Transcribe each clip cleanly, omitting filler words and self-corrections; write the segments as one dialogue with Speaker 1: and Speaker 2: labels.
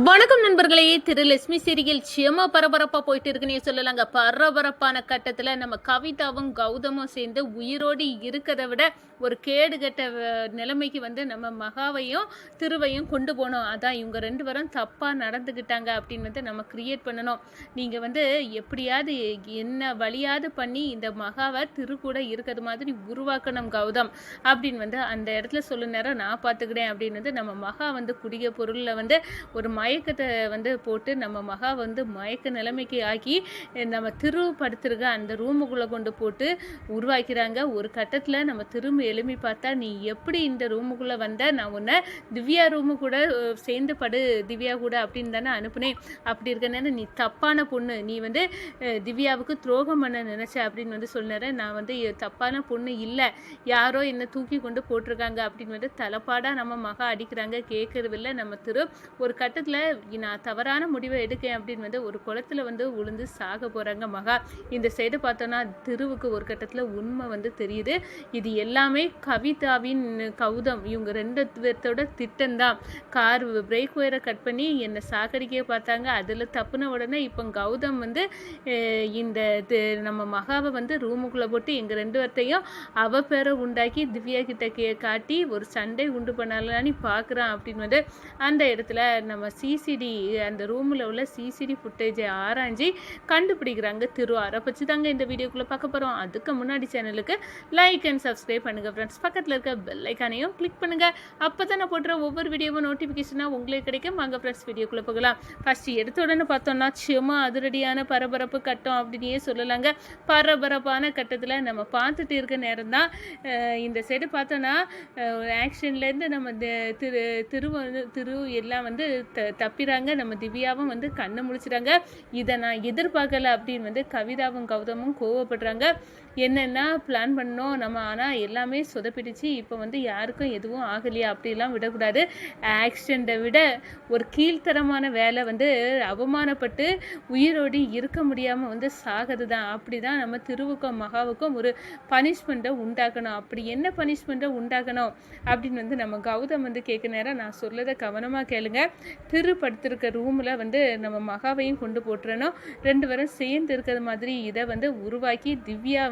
Speaker 1: வணக்கம் நண்பர்களே. திரு லட்சுமி சீரியல் செம பரபரப்பா போயிட்டு இருக்குன்னே சொல்லலாங்க. பரபரப்பான கட்டத்துல நம்ம கவிதாவும் கௌதமும் சேர்ந்து உயிரோடு இருக்கிறத விட ஒரு கேடுகட்ட நிலைமைக்கு நம்ம மகாவையும் திருவையும் கொண்டு போனோம். அதான் இவங்க ரெண்டு பேரும் தப்பா நடந்துக்கிட்டாங்க அப்படின்னு நம்ம கிரியேட் பண்ணணும். நீங்க எப்படியாவது என்ன வழியாவது பண்ணி இந்த மகாவை திரு கூட இருக்கிறது மாதிரி உருவாக்கணும் கௌதம் அப்படின்னு அந்த இடத்துல சொல்லு நேரம் நான் பார்த்துக்கிட்டேன் அப்படின்னு நம்ம மகா குடிய பொருளில் ஒரு மயக்கத்தை போட்டு நம்ம மகா மயக்க நிலைமைக்கு ஆக்கி நம்ம திரு படுத்திருக்க அந்த ரூமுக்குள்ளே கொண்டு போட்டு உருவாக்கிறாங்க. ஒரு கட்டத்தில் நம்ம திரும்ப எழுப்பி பார்த்தா, நீ எப்படி இந்த ரூமுக்குள்ளே வந்த, நான் உன்னை திவ்யா ரூமு கூட சேர்ந்து படு திவ்யா கூட அப்படின்னு தானே அனுப்புனேன். அப்படி இருக்கனால நீ தப்பான பொண்ணு, நீ திவ்யாவுக்கு துரோகம் பண்ண நினச்ச அப்படின்னு சொன்னார். நான் தப்பான பொண்ணு இல்லை, யாரோ என்னை தூக்கி கொண்டு போட்டிருக்காங்க அப்படின்னு தலைப்பாடாக நம்ம மகா அடிக்கிறாங்க. கேட்கறதில்ல நம்ம திரு. ஒரு கட்டத்தில் நான் தவறான முடிவை எடுக்கேன் அப்படின்னு ஒரு குளத்தில் உளுந்து சாக போகிறாங்க மகா. இந்த சைடு பார்த்தோன்னா திருவுக்கு ஒரு கட்டத்தில் உண்மை தெரியுது. இது எல்லாமே கவிதாவின் கௌதம் இவங்க ரெண்டு பேர்த்தோட திட்டம்தான். கார் பிரேக் ஒயரை கட் பண்ணி என்னை சாகடிக்க பார்த்தாங்க. அதில் தப்புன உடனே இப்போ கௌதம் இந்த நம்ம மகாவை ரூமுக்குள்ளே போட்டு எங்கள் ரெண்டு பேர்த்தையும் அவ பேரை உண்டாக்கி திவ்யா கிட்ட காட்டி ஒரு சண்டை உண்டு பண்ணலான்னு பார்க்குறான் அப்படின்னு அந்த இடத்துல நம்ம சிசிடி அந்த ரூமில் உள்ள சிசிடி ஃபுட்டேஜை ஆராய்ஞ்சி கண்டுபிடிக்கிறாங்க திரு. அதை பற்றி தாங்க இந்த வீடியோக்குள்ளே பார்க்க போகிறோம். அதுக்கு முன்னாடி சேனலுக்கு லைக் அண்ட் சப்ஸ்கிரைப் பண்ணுங்கள் ஃப்ரெண்ட்ஸ். பக்கத்தில் இருக்க பெல் ஐக்கானையும் கிளிக் பண்ணுங்கள். அப்போ தான் நான் போடுற ஒவ்வொரு வீடியோவும் நோட்டிஃபிகேஷனாக உங்களுக்கு கிடைக்கும். வாங்க ஃப்ரெண்ட்ஸ் வீடியோக்குள்ளே போகலாம். ஃபஸ்ட்டு எடுத்த உடனே பார்த்தோம்னா சும்மா அதிரடியான பரபரப்பு கட்டம் அப்படின்னே சொல்லலாங்க. பரபரப்பான கட்டத்தில் நம்ம பார்த்துட்டு இருக்க நேரம் தான் இந்த சைடு பார்த்தோன்னா ஆக்ஷன்லேருந்து நம்ம திரு எல்லாம் தப்பிறாங்க. நம்ம திவ்யாவும் கண்ணை முழிச்சிட்டாங்க. இதை நான் எதிர்பார்க்கல அப்படின்னு கவிதாவும் கௌதமும் கோவப்படுறாங்க. என்னென்னா பிளான் பண்ணோம் நம்ம, ஆனால் எல்லாமே சொதப்பிடுச்சு. இப்போ யாருக்கும் எதுவும் ஆகலையா, அப்படிலாம் விடக்கூடாது. ஆக்சிடெண்ட்டை விட ஒரு கீழ்த்தரமான வேலை அவமானப்பட்டு உயிரோடு இருக்க முடியாமல் சாகிறது தான். அப்படி தான் நம்ம திருவுக்கும் மகாவுக்கும் ஒரு பனிஷ்மெண்ட்டை உண்டாக்கணும். அப்படி என்ன பனிஷ்மெண்ட்டை உண்டாக்கணும் அப்படின்னு நம்ம கௌதம் கேட்க நேரம் நான் சொல்லதை கவனமாக கேளுங்க. திரு படுத்திருக்க ரூமில் நம்ம மகாவையும் கொண்டு போட்டுறணும். ரெண்டு பேரும் சேர்ந்து இருக்கிற மாதிரி இதை உருவாக்கி திவ்யா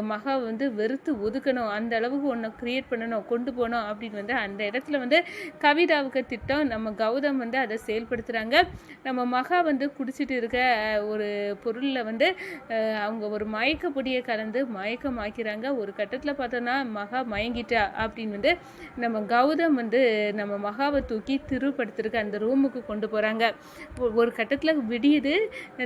Speaker 1: மகா வெறுத்து ஒதுக்கணும். அந்த அளவுக்கு ஒன்று கிரியேட் பண்ணணும், கொண்டு போகணும் அப்படின்னு அந்த இடத்துல கவிதாவுக்கு திட்டம். நம்ம கௌதம் அதை செயல்படுத்துகிறாங்க. நம்ம மகா குடிச்சிட்டு இருக்க ஒரு பொருளில் அவங்க ஒரு மயக்க பொடியை கலந்து மயக்கமாக்கிறாங்க. ஒரு கட்டத்தில் பார்த்தோன்னா மகா மயங்கிட்டா அப்படின்னு நம்ம கௌதம் நம்ம மகாவை தூக்கி திரு படுத்திருக்க அந்த ரூமுக்கு கொண்டு போகிறாங்க. ஒரு கட்டத்தில் விடியுது.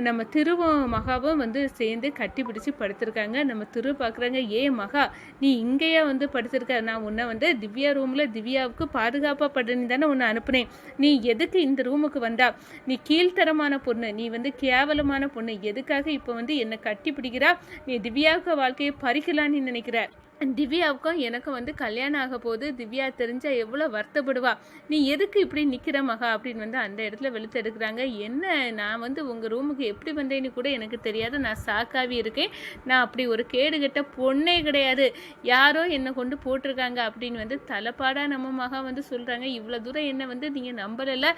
Speaker 1: நம்ம திருவும் மகாவும் சேர்ந்து கட்டி பிடிச்சி படுத்திருக்காங்க. நம்ம திரு பார்க்குறாங்க, ஏ மகா நீ இங்கேயே படுத்திருக்க, நான் உன்னை திவ்யா ரூமில் திவ்யாவுக்கு பாதுகாப்பாக படுன்னு தானே உன்னை அனுப்புனேன். நீ எதுக்கு இந்த ரூமுக்கு வந்தா? நீ கீழ்த்தரமான பொண்ணு, நீ கேவலமான பொண்ணு, எதுக்காக இப்போ என்னை கட்டி பிடிக்கிறா? நீ திவ்யாவுக்கு வாழ்க்கையை பறிக்கலான்னு நினைக்கிற? திவ்யாவுக்கும் எனக்கும் கல்யாணம் ஆக போது, திவ்யா தெரிஞ்சால் எவ்வளோ வருத்தப்படுவா. நீ எதுக்கு இப்படி நிற்கிற மகா அப்படின்னு அந்த இடத்துல வெளுத்து எடுக்கிறாங்க. என்ன, நான் உங்கள் ரூமுக்கு எப்படி வந்தேன்னு கூட எனக்கு தெரியாது. நான் சாக்காவி இருக்கேன். நான் அப்படி ஒரு கேடுகட்ட பொண்ணே கிடையாது. யாரோ என்னை கொண்டு போட்டிருக்காங்க அப்படின்னு தலைப்பாடாக நம்ம மகா சொல்கிறாங்க. இவ்வளோ தூரம் என்ன நீங்கள் நம்பலைல்ல,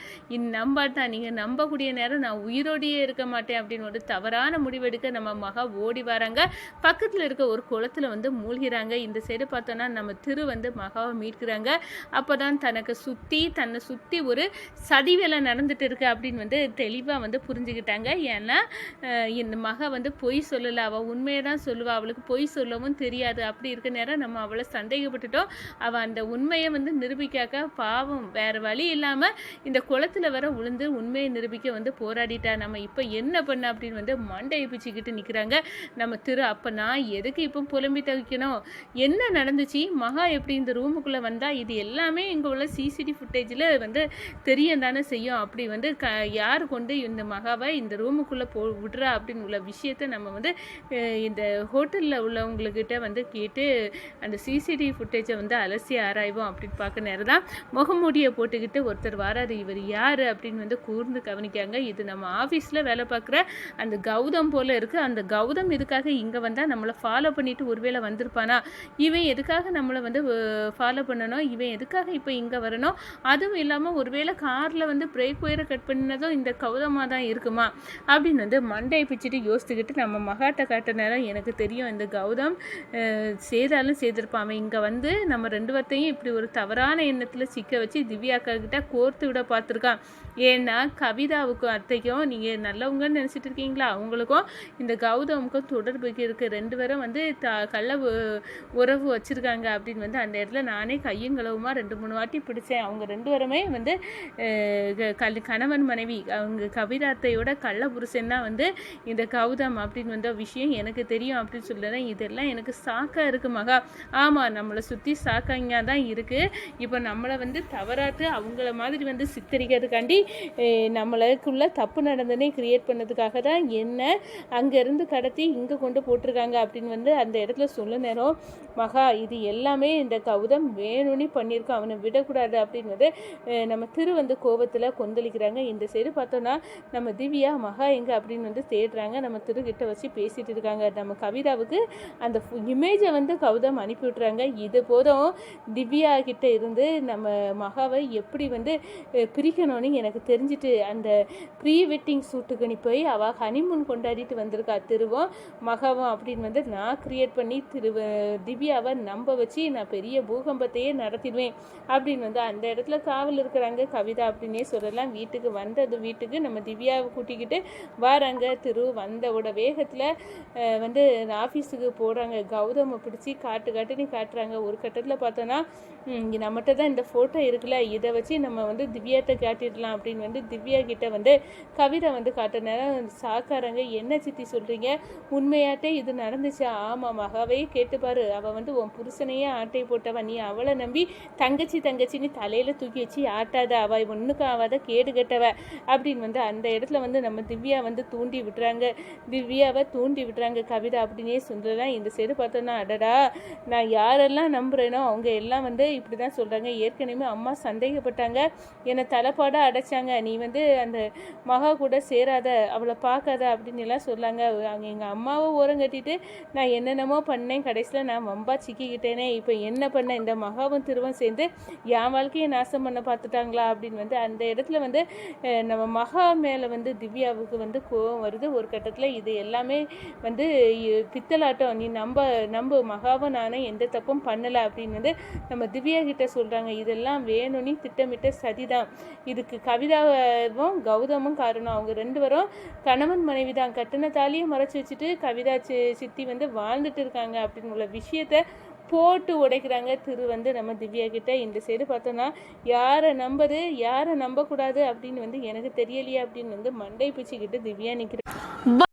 Speaker 1: நம்பாட்டான், நீங்கள் நம்பக்கூடிய நேரம் நான் உயிரோடையே இருக்க மாட்டேன் அப்படின்னு ஒரு தவறான முடிவெடுக்க நம்ம மகா ஓடி வராங்க. பக்கத்தில் இருக்க ஒரு குளத்தில் மூழ்கிறாங்க. இந்த சைடு பார்த்தோன்னா நம்ம திரு மகாவை மீட்கிறாங்க. அப்போ தான் தன்னை சுற்றி ஒரு சதி வேலை நடந்துட்டு இருக்கு அப்படின்னு தெளிவாக புரிஞ்சுக்கிட்டாங்க. ஏன்னா இந்த மகா பொய் சொல்லலை, அவள் உண்மையை தான் சொல்லுவாள், அவளுக்கு பொய் சொல்லவும் தெரியாது. அப்படி இருக்க நேரம் நம்ம அவளை சந்தேகப்பட்டுட்டோம். அவள் அந்த உண்மையை நிரூபிக்காக்க பாவம் வேறு வழி இல்லாமல் இந்த குளத்தில் வர உளுந்து உண்மையை நிரூபிக்க போராடிட்டா. நம்ம இப்போ என்ன பண்ண அப்படின்னு மண்டையை பிச்சுக்கிட்டு நிற்கிறாங்க நம்ம திரு. அப்போ நான் எதுக்கு இப்போ புலம்பி தவிக்கணும்? என்ன நடந்துச்சு, மகா எப்படி இந்த ரூமுக்குள்ளே வந்தால், இது எல்லாமே இங்கே உள்ள சிசிடி ஃபுட்டேஜில் தெரியும் தானே செய்யும். அப்படி யார் கொண்டு இந்த மகாவை இந்த ரூமுக்குள்ளே விடுறா அப்படின்னு உள்ள விஷயத்தை நம்ம இந்த ஹோட்டலில் உள்ளவங்கக்கிட்ட கேட்டு அந்த சிசிடி ஃபுட்டேஜை அலசி ஆராய்வோம் அப்படின்னு பார்க்க நேரம் தான் முகமூடியை போட்டுக்கிட்டு ஒருத்தர் வராது. இவர் யார் அப்படின்னு கூர்ந்து கவனிக்காங்க. இது நம்ம ஆஃபீஸில் வேலை பார்க்குற அந்த கௌதம் போல் இருக்குது. அந்த கௌதம் இதுக்காக இங்கே வந்தால் நம்மளை ஃபாலோ பண்ணிட்டு ஒருவேளை வந்திருப்பானா இவன் எதுக்காக நம்மளை வந்து ஃபாலோ பண்ணணும், இவன் எதுக்காக இப்போ இங்கே வரணும், அதுவும் இல்லாமல் ஒருவேளை காரில் வந்து பிரேக் ஒயரை கட் பண்ணதும் இந்த கௌதமாக தான் இருக்குமா அப்படின்னு வந்து மண்டையை பிச்சுட்டு யோசித்துக்கிட்டு நம்ம மகாட்ட காட்ட நேரம் எனக்கு தெரியும் இந்த கௌதம் செய்தாலும் செய்திருப்பான். அவன் இங்கே வந்து நம்ம 2 பேர்த்தையும் இப்படி ஒரு தவறான எண்ணத்தில் சிக்க வச்சு திவ்யாக்கா கிட்ட கோர்த்து விட பார்த்துருக்கான். ஏன்னா கவிதாவுக்கும் அத்தைக்கும் நீங்கள் நல்லவங்கன்னு நினச்சிட்டு இருக்கீங்களா, அவங்களுக்கும் இந்த கௌதமுக்கும் தொடர்பு இருக்குது. 2 பேரும் வந்து கள்ள உறவு வச்சுருக்காங்க அப்படின்னு வந்து அந்த இடத்துல நானே கையும் களவுமா 2-3 வாட்டி பிடிச்சேன். அவங்க 2 பேருமே வந்து கணவன் மனைவி. அவங்க கவிதா அத்தையோட கள்ள புருஷன் தான் வந்து இந்த கௌதம் அப்படின்னு வந்த விஷயம் எனக்கு தெரியும் அப்படின்னு சொல்லுறேன். இதெல்லாம் எனக்கு சாக்கா இருக்குது மகா. ஆமாம், நம்மளை சுற்றி சாக்காங்க தான் இருக்குது. இப்போ நம்மளை வந்து தவறாட்டு அவங்கள மாதிரி வந்து சித்தரிக்கிறதுக்காண்டி நம்மளுக்குள்ள தப்பு நடந்தனே கிரியேட் பண்ணதுக்காக தான் என்ன அங்கேருந்து கடத்தி இங்கே கொண்டு போட்டிருக்காங்க அப்படின்னு வந்து அந்த இடத்துல சொல்ல நேரம் மகா இது எல்லாமே இந்த கௌதம் வேணும்னு பண்ணியிருக்கோம், அவனை விடக்கூடாது அப்படின்னு வந்து நம்ம வந்து கோபத்தில் கொந்தளிக்கிறாங்க. இந்த சைடு பார்த்தோன்னா நம்ம திவ்யா மகா எங்கே அப்படின்னு வந்து தேடுறாங்க. நம்ம கிட்ட வச்சு பேசிகிட்டு இருக்காங்க. நம்ம கவிதாவுக்கு அந்த இமேஜை வந்து கௌதம் அனுப்பி விட்றாங்க. இது போதும் திவ்யா கிட்ட இருந்து நம்ம மகாவை எப்படி வந்து பிரிக்கணும்னு எனக்கு தெரிஞ்சுட்டு அந்த ப்ரீ வெட்டிங் ஷூட்டுக்கு நீ போய் அவள் ஹனிமூன் கொண்டாடிட்டு வந்திருக்கா திருவும் மகாவும் அப்படின்னு வந்து நான் கிரியேட் பண்ணி திவ்யாவை நம்ப வச்சு நான் பெரிய பூகம்பத்தையே நடத்திடுவேன் அப்படின்னு வந்து அந்த இடத்துல காவல் இருக்கிறாங்க கவிதா அப்படின்னே சொல்லலாம். வீட்டுக்கு நம்ம திவ்யாவை கூட்டிக்கிட்டு வராங்க. வந்தவோட வேகத்தில் வந்து ஆஃபீஸுக்கு போகிறாங்க. கௌதமை பிடிச்சி காட்டுன்னு காட்டுறாங்க. ஒரு கட்டத்தில் பார்த்தோன்னா நம்மகிட்ட தான் இந்த ஃபோட்டோ இருக்குல்ல, இதை வச்சு நம்ம வந்து திவ்யாட்ட காட்டிடலாம் அப்படின்னு வந்து திவ்யா கிட்ட வந்து கவிதை வந்து காட்டின சாக்காரங்க. என்ன சித்தி சொல்கிறீங்க, உண்மையாட்டே இது நடந்துச்சா? ஆமாம், மகாவே கேட்டுப்பாரு, அவள் வந்து உன் புருஷனையே ஆட்டை போட்டவன், நீ அவளை நம்பி தங்கச்சின்னு தலையில் தூக்கி வச்சு ஆட்டாத, அவள் ஒன்றுக்கு ஆவாத கேடு கட்டவ அப்படின்னு வந்து அந்த இடத்துல வந்து நம்ம திவ்யாவை தூண்டி விட்டுறாங்க கவிதா அப்படின்னே சொல்கிறதான். இந்த சைடு பார்த்தோன்னா அடடா நான் யாரெல்லாம் நம்புகிறேனோ அவங்க எல்லாம் வந்து இப்படி தான் சொல்கிறாங்க. ஏற்கனவே அம்மா சந்தேகப்பட்டாங்க, என்னை தலைப்பாடாக அடைச்சாங்க, நீ வந்து அந்த மகா கூட சேராத, அவளை பார்க்காத அப்படின்னு எல்லாம் சொல்லாங்க. அங்கே எங்கள் அம்மாவை ஓரம் கட்டிட்டு நான் என்னென்னமோ பண்ணேன், கடைசியில் நான் வம்பா சிக்கிக்கிட்டேனே, இப்போ என்ன பண்ண, இந்த மகாவும் சேர்ந்து என் வாழ்க்கையை நாசம் பண்ண பார்த்துட்டாங்களா அப்படின்னு வந்து அந்த இடத்துல வந்து நம்ம மகா மேலே வந்து திவ்யாவுக்கு வந்து கோபம் வருது ஒரு கட்டத்தில். இது எல்லாமே வந்து பித்தலாட்டம், நீ நம்ப மகாவும் நானே எந்த தப்பும் பண்ணலை அப்படின்னு வந்து நம்ம திவ்யா கிட்ட சொல்கிறாங்க. இதெல்லாம் வேணும்னு திட்டமிட்ட சதிதான். இதுக்கு கவிதாவும் கௌதமும் காரணம். அவங்க 2 பேரும் கணவன் மனைவி தான், கட்டின தாலியை மறைச்சி வச்சுட்டு கவிதா சித்தி வந்து வாழ்ந்துட்டு இருக்காங்க அப்படின்னு உள்ள விஷயத்த போட்டு உடைக்கிறாங்க வந்து நம்ம திவ்யா கிட்ட. இந்த சைடு பார்த்தோன்னா யாரை நம்புறது யாரை நம்பக்கூடாது அப்படின்னு வந்து எனக்கு தெரியலையே அப்படின்னு வந்து மண்டை பிச்சுக்கிட்டு திவ்யா நிற்கிறேன்.